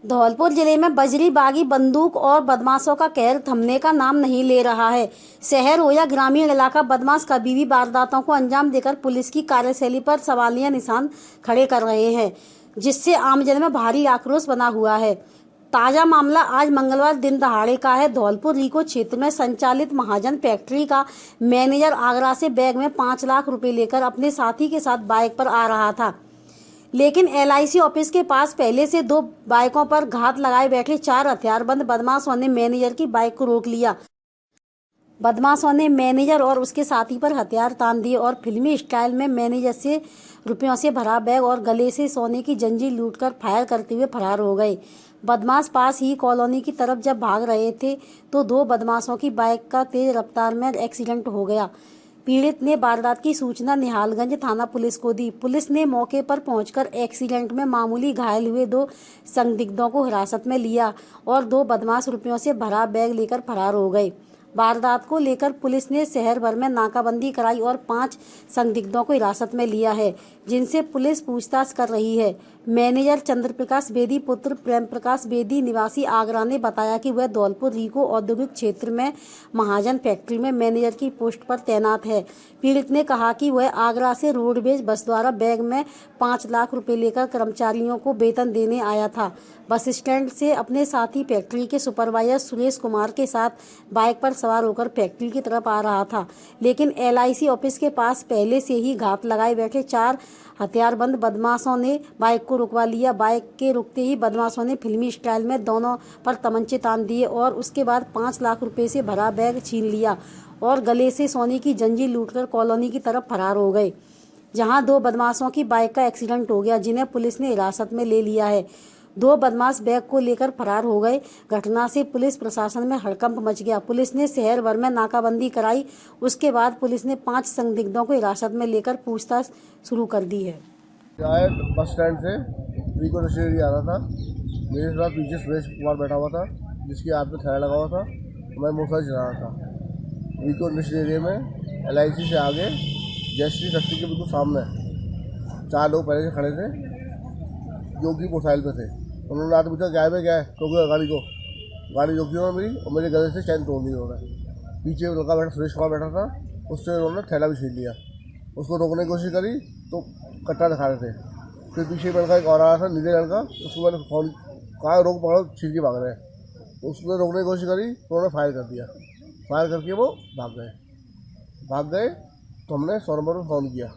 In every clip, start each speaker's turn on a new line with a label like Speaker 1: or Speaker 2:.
Speaker 1: धौलपुर जिले में बजरी बागी बंदूक और बदमाशों का कहर थमने का नाम नहीं ले रहा है। शहर हो या ग्रामीण इलाका, बदमाश कभी भी वारदातों को अंजाम देकर पुलिस की कार्यशैली पर सवालिया निशान खड़े कर रहे हैं, जिससे आमजन में भारी आक्रोश बना हुआ है। ताजा मामला आज मंगलवार दिन दहाड़े का है। धौलपुर रीको क्षेत्र में संचालित महाजन फैक्ट्री का मैनेजर आगरा से बैग में 5 लाख रुपए लेकर अपने साथी के साथ बाइक पर आ रहा था, लेकिन LIC ऑफिस के पास पहले से 2 बाइकों पर घात लगाए बैठे 4 हथियारबंद बदमाशों ने मैनेजर की बाइक को रोक लिया। बदमाशों ने मैनेजर और उसके साथी पर हथियार तान दिए और फिल्मी स्टाइल में मैनेजर से रुपयों से भरा बैग और गले से सोने की जंजीर लूटकर फायर करते हुए फरार हो गए। बदमाश पास ही कॉलोनी की तरफ जब भाग रहे थे तो 2 बदमाशों की बाइक का तेज रफ्तार में एक्सीडेंट हो गया। पीड़ित ने वारदात की सूचना निहालगंज थाना पुलिस को दी। पुलिस ने मौके पर पहुंचकर एक्सीडेंट में मामूली घायल हुए 2 संदिग्धों को हिरासत में लिया और 2 बदमाश रुपयों से भरा बैग लेकर फरार हो गए। वारदात को लेकर पुलिस ने शहर भर में नाकाबंदी कराई और 5 संदिग्धों को हिरासत में लिया है, जिनसे पुलिस पूछताछ कर रही है। मैनेजर चंद्रप्रकाश बेदी पुत्र प्रेम प्रकाश बेदी निवासी आगरा ने बताया कि वह धौलपुर रीको औद्योगिक क्षेत्र में महाजन फैक्ट्री में मैनेजर की पोस्ट पर तैनात है। पीड़ित ने कहा कि वह आगरा से रोडवेज बस द्वारा बैग में 5 लाख रुपए लेकर कर्मचारियों को वेतन देने आया था। बस स्टैंड से अपने साथी फैक्ट्री के सुपरवाइजर सुरेश कुमार के साथ बाइक पर सवार होकर फैक्ट्री की तरफ आ रहा था, लेकिन LIC ऑफिस के पास पहले से ही घात लगाए बैठे 4 हथियारबंद बदमाशों ने बाइक को रुकवा लिया। बाइक के रुकते ही बदमाशों ने फिल्मी स्टाइल में दोनों पर तमंचे तान दिए और उसके बाद 5 लाख रुपए से भरा बैग छीन लिया और गले से सोने की जंजीर लूटकर कॉलोनी की तरफ फरार हो गए, जहां 2 बदमाशों की बाइक का एक्सीडेंट हो गया, जिन्हें पुलिस ने हिरासत में ले लिया है। 2 बदमाश बैग को लेकर फरार हो गए। घटना से पुलिस प्रशासन में हड़कंप मच गया। पुलिस ने शहर भर में नाकाबंदी कराई। उसके बाद पुलिस ने 5 संदिग्धों को हिरासत में लेकर पूछताछ शुरू कर दी है।
Speaker 2: बस स्टैंड से रीको स्टेशनरी आ रहा था। मेरे साथ पीछे सुरेश कुमार बैठा हुआ था, जिसके हाथ में थैला लगा हुआ था। मैं मोटरसाइकिल चला रहा था। रीको स्टेशनरी में LIC से आगे जयश्री फैक्ट्री के बिल्कुल सामने 4 लोग पहले से खड़े थे, जो कि मोटरसाइकिल पे थे। उन्होंने आके पूछा क्या है क्योंकि गाड़ी रोकी उन्होंने मेरी और मेरे गले से चैन तोड़ दी उन्होंने। पीछे लड़का बैठा सुरेश कुमार बैठा था, उससे उन्होंने थैला भी छीन लिया। उसको रोकने की कोशिश करी तो कट्टा दिखा रहे थे। फिर पीछे लड़का एक और आ रहा था, नीले रंग का, उसको मैंने फोन कहा रोक पकड़ो, छीन के भाग रहे हैं। उसने रोकने की कोशिश करी तो उन्होंने फायर कर दिया। फायर करके वो भाग गए तो हमने 100 नंबर पर फ़ोन किया।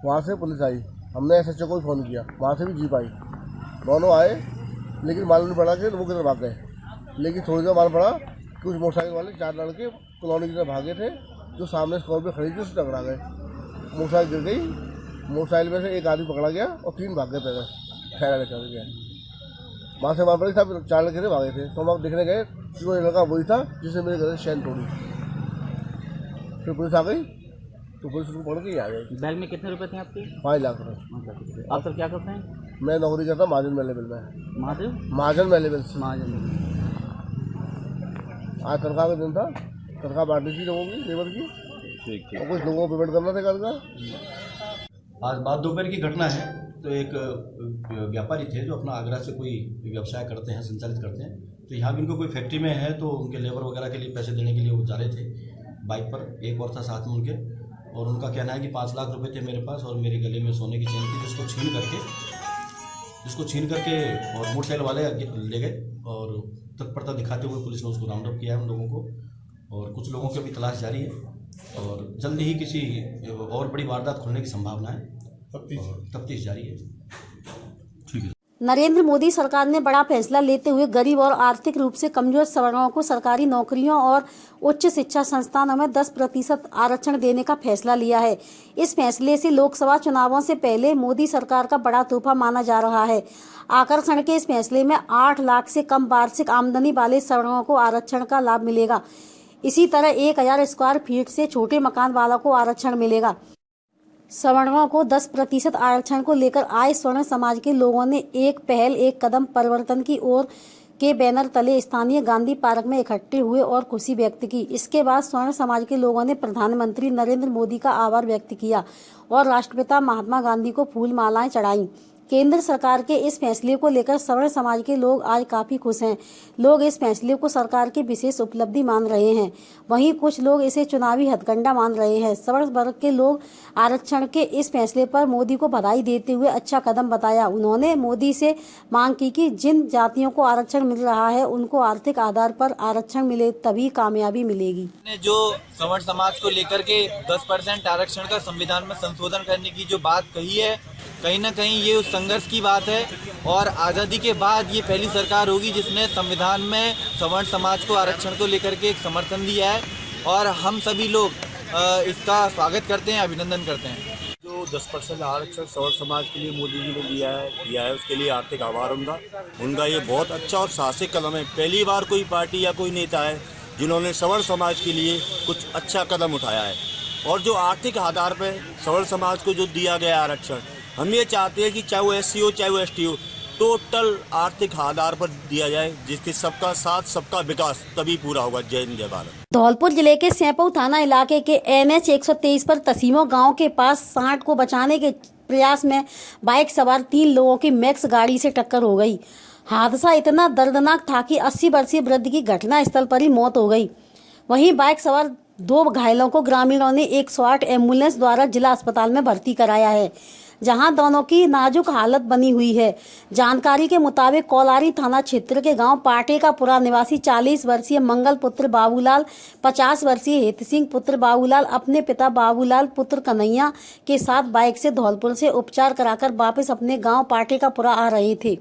Speaker 2: वहाँ से पुलिस आई। हमने SHO को भी फ़ोन किया, वहाँ से भी जीप आई। दोनों आए, लेकिन मालूम नहीं पड़ा कि वो किधर भाग गए। लेकिन थोड़ी देर मालूम पड़ा कुछ मोटरसाइकिल वाले 4 लड़के कॉलोनी की तरफ भागे थे, जो सामने स्कॉर्पियो खड़ी थी, उससे टकरा गए। मोटरसाइकिल गिर गई। मोटरसाइकिल में से एक आदमी पकड़ा गया और 3 भाग गए पैदल, थैला लेकर गया। वहाँ से मालूम पड़ा था 4 लड़के भागे थे। तो हम आप देखने गए कि वो लड़का वही था जिसने मेरे घर से चैन तोड़ी। फिर पुलिस आ गई तो पुलिस उसको पकड़ के आ गई।
Speaker 3: बैग में कितने रुपए थे आपके?
Speaker 2: 5 लाख रुपये।
Speaker 3: आप सर क्या करते हैं?
Speaker 2: मैं नौकरी करता महाजन में लेवल में।
Speaker 3: महाजन
Speaker 2: लेवल आज तनख्वाह का दिन था, तनख्वाह बांटनी थी लोगों की, लेबर की। ठीक। और कुछ लोगों को पेमेंट करना था घर का।
Speaker 4: आज बाद दोपहर की घटना है। तो एक व्यापारी थे जो अपना आगरा से कोई व्यवसाय करते हैं, संचालित करते हैं। तो यहाँ भी उनको कोई फैक्ट्री में है, तो उनके लेबर वगैरह के लिए पैसे देने के लिए वो जा रहे थे बाइक पर। एक और था साथ में उनके, और उनका कहना है कि 5 लाख रुपए थे मेरे पास और मेरे गले में सोने की चेन थी, जिसको छीन करके और मोटरसाइकिल वाले ले गए। और तत्परता दिखाते हुए पुलिस ने उसको राउंड अप किया है उन लोगों को, और कुछ लोगों की अभी तलाश जारी है और जल्द ही किसी और बड़ी वारदात खुलने की संभावना है। तफ्तीश जारी है। ठीक है।
Speaker 1: नरेंद्र मोदी सरकार ने बड़ा फैसला लेते हुए गरीब और आर्थिक रूप से कमजोर सवर्णों को सरकारी नौकरियों और उच्च शिक्षा संस्थानों में 10% आरक्षण देने का फैसला लिया है। इस फैसले से लोकसभा चुनावों से पहले मोदी सरकार का बड़ा तोहफा माना जा रहा है। आकर्षण के इस फैसले में 8 लाख से कम वार्षिक आमदनी वाले सवर्णों को आरक्षण का लाभ मिलेगा। इसी तरह 1000 स्क्वायर फीट से छोटे मकान वालों को आरक्षण मिलेगा। सवर्णों को 10% आरक्षण को लेकर आए स्वर्ण समाज के लोगों ने एक पहल एक कदम परिवर्तन की ओर के बैनर तले स्थानीय गांधी पार्क में इकट्ठे हुए और खुशी व्यक्त की। इसके बाद स्वर्ण समाज के लोगों ने प्रधानमंत्री नरेंद्र मोदी का आभार व्यक्त किया और राष्ट्रपिता महात्मा गांधी को फूल मालाएं चढ़ाई। केंद्र सरकार के इस फैसले को लेकर सवर्ण समाज के लोग आज काफ़ी खुश हैं। लोग इस फैसले को सरकार की विशेष उपलब्धि मान रहे हैं। वहीं कुछ लोग इसे चुनावी हथकंडा मान रहे हैं। सवर्ण वर्ग के लोग आरक्षण के इस फैसले पर मोदी को बधाई देते हुए अच्छा कदम बताया। उन्होंने मोदी से मांग की कि जिन जातियों को आरक्षण मिल रहा है उनको आर्थिक आधार पर आरक्षण मिले, तभी कामयाबी मिलेगी।
Speaker 5: जो सवर्ण समाज को लेकर के 10% आरक्षण का संविधान में संशोधन करने की जो बात कही है, कहीं ना कहीं ये उस संघर्ष की बात है और आज़ादी के बाद ये पहली सरकार होगी जिसने संविधान में सवर्ण समाज को आरक्षण को लेकर के एक समर्थन दिया है और हम सभी लोग इसका स्वागत करते हैं, अभिनंदन करते हैं।
Speaker 6: जो 10% आरक्षण सवर्ण समाज के लिए मोदी जी ने दिया है उसके लिए आर्थिक आभार उनका ये बहुत अच्छा और साहसिक कदम है। पहली बार कोई पार्टी या कोई नेता है जिन्होंने सवर्ण समाज के लिए कुछ अच्छा कदम उठाया है और जो आर्थिक आधार पर सवर्ण समाज को जो दिया गया आरक्षण, हम ये चाहते हैं कि चाहे वो SC हो चाहे वो ST हो, टोटल आर्थिक आधार पर दिया जाए जिसके सबका साथ सबका विकास तभी पूरा होगा। जय हिंद जय भारत।
Speaker 1: धौलपुर जिले के सैंपऊ थाना इलाके के NH 123 पर तसीमो गांव के पास सांड को बचाने के प्रयास में बाइक सवार 3 लोगों की मैक्स गाड़ी से टक्कर हो गई। हादसा इतना दर्दनाक था कि 80 वर्षीय वृद्ध की घटना स्थल पर ही मौत हो गई। वहीं बाइक सवार 2 घायलों को ग्रामीणों ने 108 एम्बुलेंस द्वारा जिला अस्पताल में भर्ती कराया है, जहां दोनों की नाजुक हालत बनी हुई है। जानकारी के मुताबिक कोलारी थाना क्षेत्र के गांव पाटे का पुरा निवासी 40 वर्षीय मंगल पुत्र बाबूलाल, 50 वर्षीय हित सिंह पुत्र बाबूलाल अपने पिता बाबूलाल पुत्र कन्हैया के साथ बाइक से धौलपुर से उपचार कराकर वापस अपने गांव पाटे का पुरा आ रहे थे।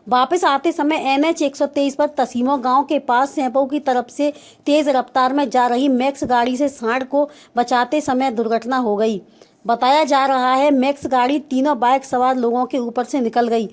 Speaker 1: वापस आते समय NH 123 पर तसीमो गांव के पास सैंपऊ की तरफ से तेज रफ्तार में जा रही मैक्स गाड़ी से सांड को बचाते समय दुर्घटना हो गई। बताया जा रहा है मैक्स गाड़ी तीनों बाइक सवार लोगों के ऊपर से निकल गई।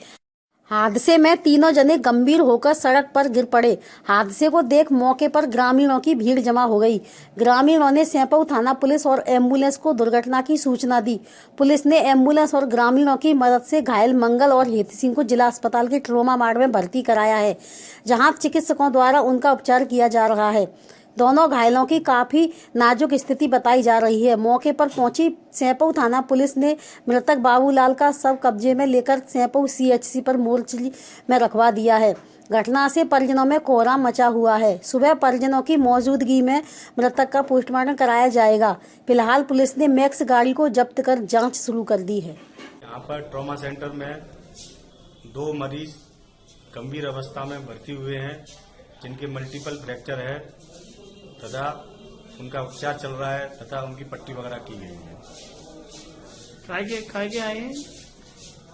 Speaker 1: हादसे में तीनों जने गंभीर होकर सड़क पर गिर पड़े। हादसे को देख मौके पर ग्रामीणों की भीड़ जमा हो गई। ग्रामीणों ने सैंपऊ थाना पुलिस और एम्बुलेंस को दुर्घटना की सूचना दी। पुलिस ने एम्बुलेंस और ग्रामीणों की मदद से घायल मंगल और हित सिंह को जिला अस्पताल के ट्रोमा वार्ड में भर्ती कराया है, जहां चिकित्सकों द्वारा उनका उपचार किया जा रहा है। दोनों घायलों की काफी नाजुक स्थिति बताई जा रही है। मौके पर पहुंची सैंपऊ थाना पुलिस ने मृतक बाबूलाल का शव कब्जे में लेकर सैंपऊ CHC पर मोर्चरी में रखवा दिया है। घटना से परिजनों में कोहराम मचा हुआ है। सुबह परिजनों की मौजूदगी में मृतक का पोस्टमार्टम कराया जाएगा। फिलहाल पुलिस ने मैक्स गाड़ी को जब्त कर जांच शुरू कर दी है।
Speaker 7: यहाँ पर ट्रॉमा सेंटर में 2 मरीज गंभीर अवस्था में भर्ती हुए हैं जिनके मल्टीपल फ्रैक्चर है तथा उनका उपचार चल रहा है तथा उनकी पट्टी वगैरह की गई है।
Speaker 3: खाए के आए हैं?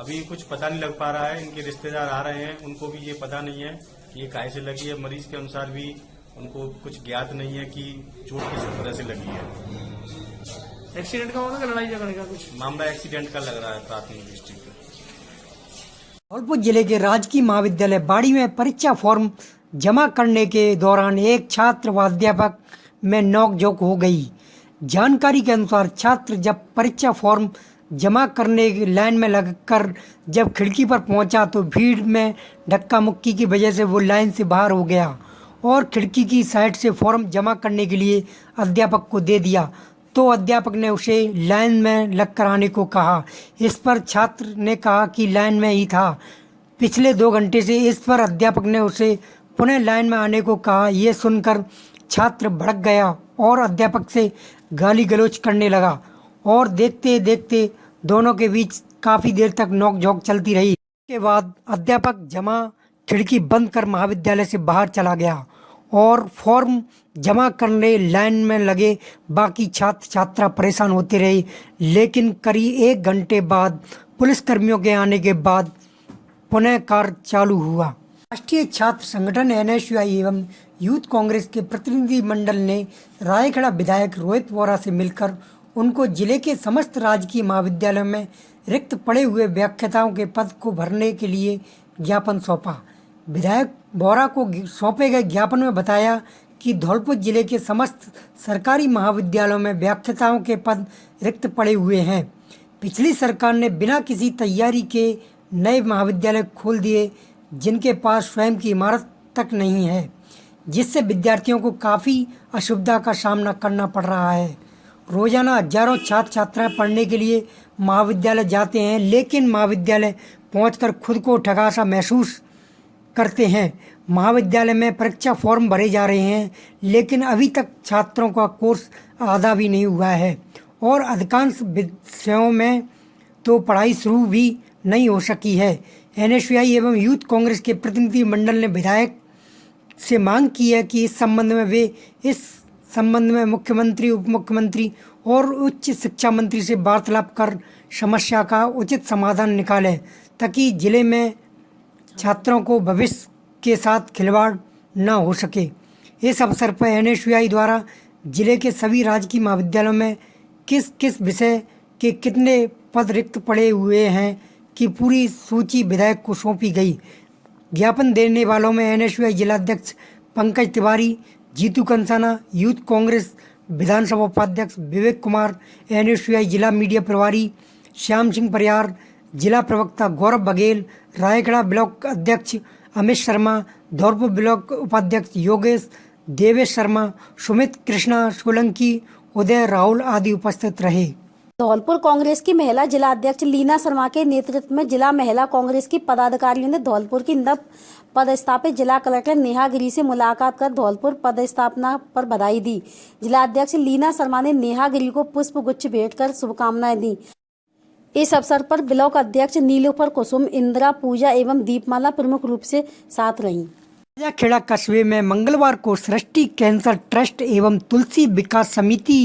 Speaker 7: अभी कुछ पता नहीं लग पा रहा है। इनके रिश्तेदार आ रहे हैं, उनको भी ये पता नहीं है कि ये काहे से लगी है। मरीज के अनुसार भी उनको कुछ ज्ञात नहीं है कि चोट किस तरह से लगी है।
Speaker 3: एक्सीडेंट का होगा, लड़ाई झगड़े का कुछ
Speaker 7: मामला एक्सीडेंट का लग रहा है प्राथमिक दृष्टि पर।
Speaker 8: धौलपुर जिले के राजकीय महाविद्यालय बाड़ी में परीक्षा फॉर्म जमा करने के दौरान एक छात्र व अध्यापक में नोकझोंक हो गई। जानकारी के अनुसार छात्र जब परीक्षा फॉर्म जमा करने की लाइन में लगकर जब खिड़की पर पहुंचा तो भीड़ में धक्का मुक्की की वजह से वो लाइन से बाहर हो गया और खिड़की की साइड से फॉर्म जमा करने के लिए अध्यापक को दे दिया तो अध्यापक ने उसे लाइन में लगकर आने को कहा। इस पर छात्र ने कहा कि लाइन में ही था पिछले 2 घंटे से। इस पर अध्यापक ने उसे पुनः लाइन में आने को कहा। ये सुनकर छात्र भड़क गया और अध्यापक से गाली गलौज करने लगा और देखते देखते दोनों के बीच काफ़ी देर तक नोकझोंक चलती रही। इसके बाद अध्यापक जमा खिड़की बंद कर महाविद्यालय से बाहर चला गया और फॉर्म जमा करने लाइन में लगे बाकी छात्र छात्रा परेशान होते रहे। लेकिन करीब 1 घंटे बाद पुलिसकर्मियों के आने के बाद पुनः कार्य चालू हुआ। राष्ट्रीय छात्र संगठन NSUI एवं यूथ कांग्रेस के प्रतिनिधि मंडल ने रायखेड़ा विधायक रोहित वोरा से मिलकर उनको जिले के समस्त राजकीय महाविद्यालयों में रिक्त पड़े हुए व्याख्याताओं के पद को भरने के लिए ज्ञापन सौंपा। विधायक वोरा को सौंपे गए ज्ञापन में बताया कि धौलपुर जिले के समस्त सरकारी महाविद्यालयों में व्याख्याताओं के पद रिक्त पड़े हुए हैं। पिछली सरकार ने बिना किसी तैयारी के नए महाविद्यालय खोल दिए जिनके पास स्वयं की इमारत तक नहीं है, जिससे विद्यार्थियों को काफ़ी असुविधा का सामना करना पड़ रहा है। रोजाना हजारों छात्र छात्राएं पढ़ने के लिए महाविद्यालय जाते हैं, लेकिन महाविद्यालय पहुंचकर खुद को ठगा सा महसूस करते हैं। महाविद्यालय में परीक्षा फॉर्म भरे जा रहे हैं, लेकिन अभी तक छात्रों का कोर्स आधा भी नहीं हुआ है और अधिकांश विषयों में तो पढ़ाई शुरू भी नहीं हो सकी है। NSUI एवं यूथ कांग्रेस के प्रतिनिधि मंडल ने विधायक से मांग की है कि इस संबंध में मुख्यमंत्री, उप मुख्यमंत्री और उच्च शिक्षा मंत्री से वार्तालाप कर समस्या का उचित समाधान निकालें, ताकि जिले में छात्रों को भविष्य के साथ खिलवाड़ न हो सके। इस अवसर पर NSUI द्वारा जिले के सभी राजकीय महाविद्यालयों में किस किस विषय के कितने पद रिक्त पड़े हुए हैं की पूरी सूची विधायक को सौंपी गई। ज्ञापन देने वालों में NSUI जिलाध्यक्ष पंकज तिवारी, जीतू कंसाना, यूथ कांग्रेस विधानसभा उपाध्यक्ष विवेक कुमार, NSUI जिला मीडिया प्रभारी श्याम सिंह परियार, जिला प्रवक्ता गौरव बघेल, रायगढ़ ब्लॉक अध्यक्ष अमित शर्मा, धौलपुर ब्लॉक उपाध्यक्ष योगेश, देवेश शर्मा, सुमित कृष्णा सोलंकी, उदय राहुल आदि उपस्थित रहे।
Speaker 1: धौलपुर कांग्रेस की महिला जिला अध्यक्ष लीना शर्मा के नेतृत्व में जिला महिला कांग्रेस की पदाधिकारियों ने धौलपुर की नव पदस्थापित जिला कलेक्टर नेहा गिरी से मुलाकात कर धौलपुर पदस्थापना पर बधाई दी। जिला अध्यक्ष लीना शर्मा ने नेहा गिरी को पुष्प गुच्छ भेंट कर शुभकामनाएं दी। इस अवसर पर ब्लॉक अध्यक्ष नीलोफर कुसुम, इंदिरा पूजा एवं दीपमाला प्रमुख रूप से साथ रहीं।
Speaker 8: रायाखेड़ा कस्बे में मंगलवार को सृष्टि कैंसर ट्रस्ट एवं तुलसी विकास समिति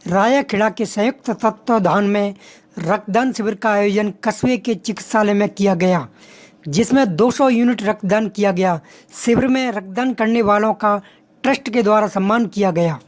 Speaker 8: रायाखेड़ा के संयुक्त तत्वावधान में रक्तदान शिविर का आयोजन कस्बे के चिकित्सालय में किया गया, जिसमें 200 यूनिट रक्तदान किया गया। शिविर में रक्तदान करने वालों का ट्रस्ट के द्वारा सम्मान किया गया।